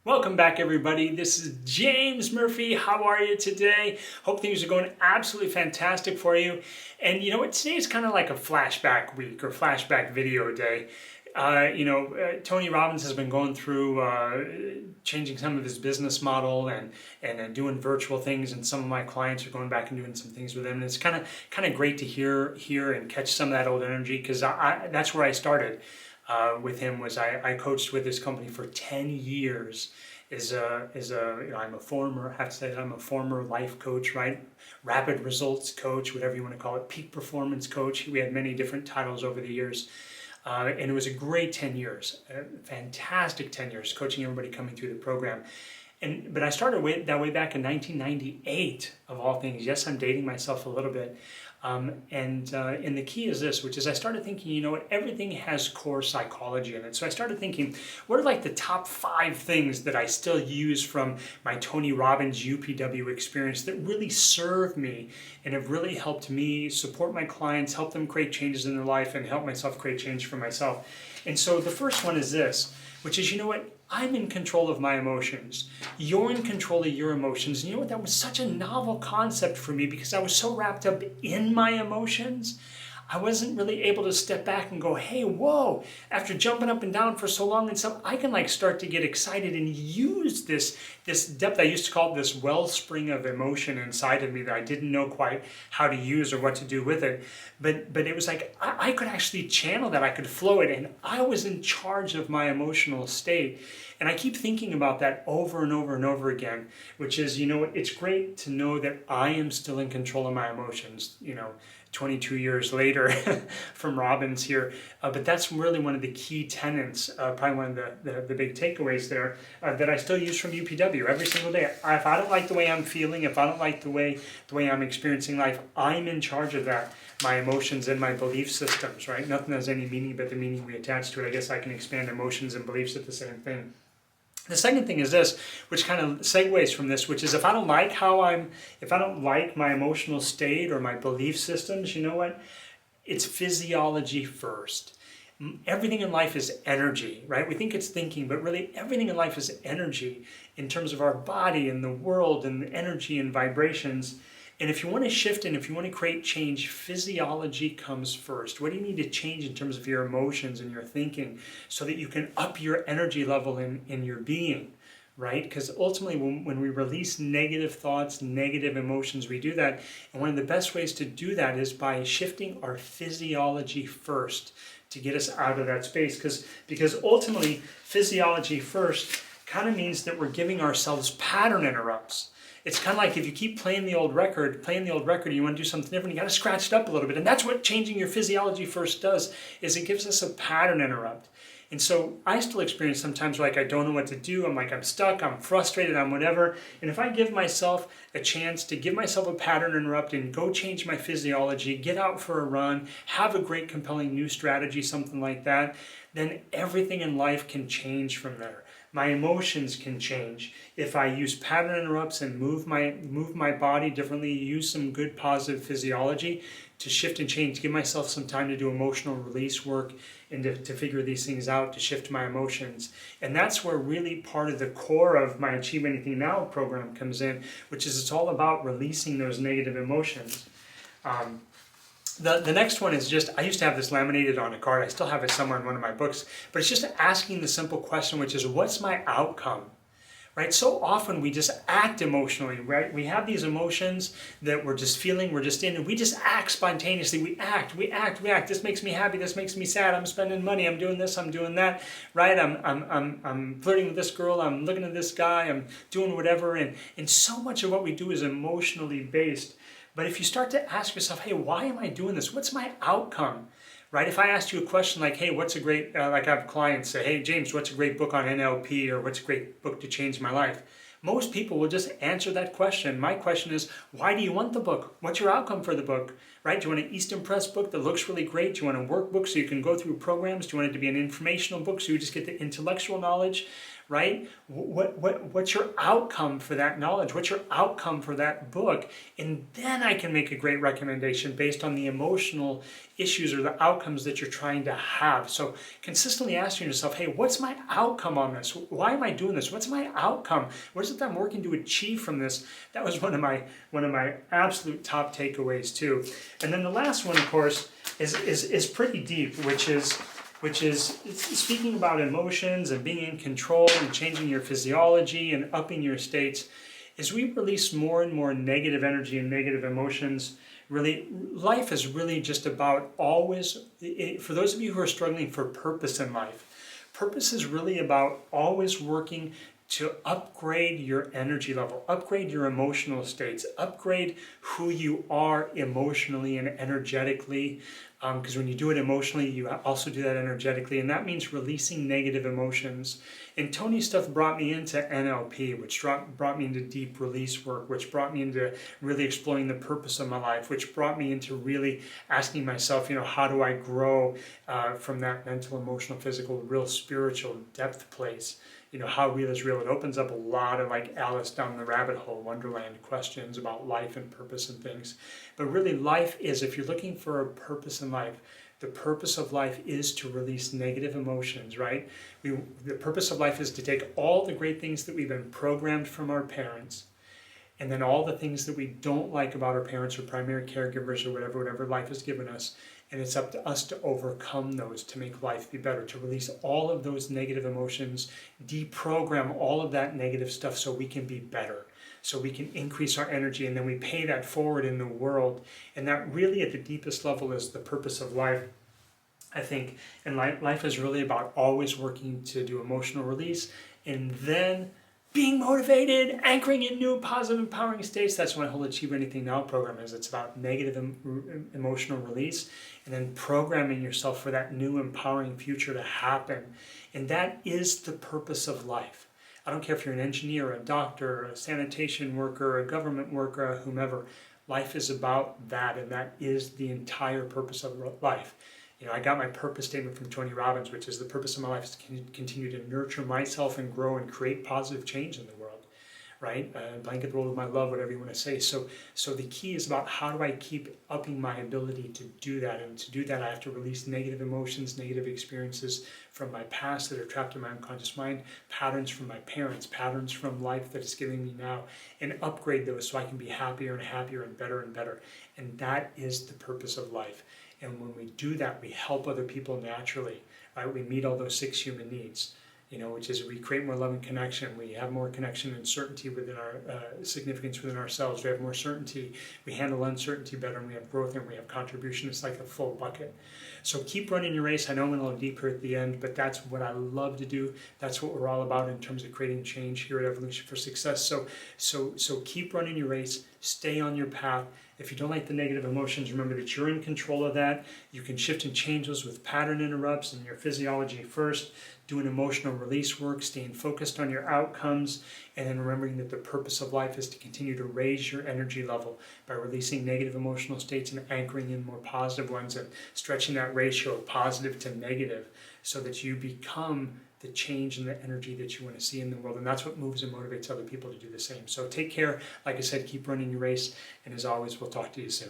Welcome back, everybody. This is James Murphy. How are you today? Hope things are going absolutely fantastic for you. And you know what? Today is kind of like a flashback week or flashback video day. Tony Robbins has been going through changing some of his business model and doing virtual things, and some of my clients are going back and doing some things with him. And it's kind of great to hear and catch some of that old energy, because that's where I started. With him was I coached with his company for 10 years. I'm a former life coach, right? Rapid results coach, whatever you want to call it, peak performance coach. We had many different titles over the years. And it was a great 10 years, fantastic 10 years, coaching everybody coming through the program. But I started that way back in 1998, of all things. Yes, I'm dating myself a little bit. And the key is this, which is I started thinking, you know what, everything has core psychology in it. So I started thinking, what are like the top 5 things that I still use from my Tony Robbins UPW experience that really serve me and have really helped me support my clients, help them create changes in their life, and help myself create change for myself. And so the first one is this, which is, you know what, I'm in control of my emotions. You're in control of your emotions. And you know what? That was such a novel concept for me, because I was so wrapped up in my emotions. I wasn't really able to step back and go, hey, whoa, after jumping up and down for so long and stuff, I can like start to get excited and use this depth. I used to call it this wellspring of emotion inside of me that I didn't know quite how to use or what to do with it. But it was like I could actually channel that, I could flow it, and I was in charge of my emotional state. And I keep thinking about that over and over and over again, which is, you know what, it's great to know that I am still in control of my emotions, 22 years later from Robbins here. But that's really one of the key tenets, probably one of the big takeaways there, that I still use from UPW every single day. If I don't like the way I'm feeling, if I don't like the way I'm experiencing life, I'm in charge of that. My emotions and my belief systems, right? Nothing has any meaning but the meaning we attach to it. I guess I can expand emotions and beliefs at the same thing. The second thing is this, which kind of segues from this, which is if I don't like my emotional state or my belief systems, you know what? It's physiology first. Everything in life is energy, right? We think it's thinking, but really everything in life is energy in terms of our body and the world and the energy and vibrations. And if you want to shift and if you want to create change, physiology comes first. What do you need to change in terms of your emotions and your thinking so that you can up your energy level in your being, right? Because ultimately when we release negative thoughts, negative emotions, we do that. And one of the best ways to do that is by shifting our physiology first to get us out of that space. Because ultimately, physiology first kind of means that we're giving ourselves pattern interrupts. It's kind of like if you keep playing the old record, you want to do something different, you got to scratch it up a little bit. And that's what changing your physiology first does, is it gives us a pattern interrupt. And so I still experience sometimes like I don't know what to do. I'm stuck, I'm frustrated, I'm whatever. And if I give myself a chance to give myself a pattern interrupt and go change my physiology, get out for a run, have a great compelling new strategy, something like that, then everything in life can change from there. My emotions can change. If I use pattern interrupts and move my body differently, use some good positive physiology to shift and change, give myself some time to do emotional release work and to figure these things out, to shift my emotions. And that's where really part of the core of my Achieve Anything Now program comes in, which is it's all about releasing those negative emotions. The next one is just, I used to have this laminated on a card. I still have it somewhere in one of my books, but it's just asking the simple question, which is, what's my outcome? Right? So often we just act emotionally, right? We have these emotions that we're just feeling, we're just in, and we just act spontaneously. We act. This makes me happy, this makes me sad, I'm spending money, I'm doing this, I'm doing that, right? I'm flirting with this girl, I'm looking at this guy, I'm doing whatever, and so much of what we do is emotionally based. But if you start to ask yourself, hey, why am I doing this? What's my outcome? Right? If I asked you a question like, hey, what's a great, like I have clients say, hey, James, what's a great book on NLP, or what's a great book to change my life? Most people will just answer that question. My question is, why do you want the book? What's your outcome for the book? Right? Do you want an Eastern Press book that looks really great? Do you want a workbook so you can go through programs? Do you want it to be an informational book so you just get the intellectual knowledge? right? What's your outcome for that knowledge? What's your outcome for that book? And then I can make a great recommendation based on the emotional issues or the outcomes that you're trying to have. So consistently asking yourself, hey, what's my outcome on this? Why am I doing this? What's my outcome? What is it that I'm working to achieve from this? That was one of my absolute top takeaways too. And then the last one, of course, is pretty deep, which is speaking about emotions and being in control and changing your physiology and upping your states. As we release more and more negative energy and negative emotions, really, life is really just about always, for those of you who are struggling for purpose in life, purpose is really about always working to upgrade your energy level, upgrade your emotional states, upgrade who you are emotionally and energetically. Because when you do it emotionally, you also do that energetically, and that means releasing negative emotions. And Tony's stuff brought me into NLP, which brought me into deep release work, which brought me into really exploring the purpose of my life, which brought me into really asking myself, how do I grow from that mental, emotional, physical, real spiritual depth place? How real is real? It opens up a lot of like Alice down the rabbit hole, Wonderland questions about life and purpose and things. But really life is, if you're looking for a purpose in life, the purpose of life is to release negative emotions, right? The purpose of life is to take all the great things that we've been programmed from our parents, and then all the things that we don't like about our parents or primary caregivers or whatever life has given us. And it's up to us to overcome those, to make life be better, to release all of those negative emotions, deprogram all of that negative stuff so we can be better, so we can increase our energy, and then we pay that forward in the world. And that really at the deepest level is the purpose of life, I think. And life is really about always working to do emotional release and then being motivated, anchoring in new positive empowering states. That's what my whole Achieve Anything Now program is. It's about negative emotional release and then programming yourself for that new empowering future to happen. And that is the purpose of life. I don't care if you're an engineer, a doctor, a sanitation worker, a government worker, whomever. Life is about that, and that is the entire purpose of life. I got my purpose statement from Tony Robbins, which is the purpose of my life is to continue to nurture myself and grow and create positive change in the world, right? Blanket the world with my love, whatever you want to say. So the key is about how do I keep upping my ability to do that? And to do that, I have to release negative emotions, negative experiences from my past that are trapped in my unconscious mind, patterns from my parents, patterns from life that is giving me now, and upgrade those so I can be happier and happier and better and better. And that is the purpose of life. And when we do that, we help other people naturally, right? We meet all those 6 human needs, which is we create more love and connection. We have more connection and certainty within our significance within ourselves. We have more certainty. We handle uncertainty better, and we have growth and we have contribution. It's like a full bucket. So keep running your race. I know I'm a little deeper at the end, but that's what I love to do. That's what we're all about in terms of creating change here at Evolution for Success. So keep running your race. Stay on your path. If you don't like the negative emotions, remember that you're in control of that. You can shift and change those with pattern interrupts in your physiology first, doing emotional release work, staying focused on your outcomes, and then remembering that the purpose of life is to continue to raise your energy level by releasing negative emotional states and anchoring in more positive ones and stretching that ratio of positive to negative so that you become the change in the energy that you want to see in the world. And that's what moves and motivates other people to do the same. So take care. Like I said, keep running your race. And as always, we'll talk to you soon.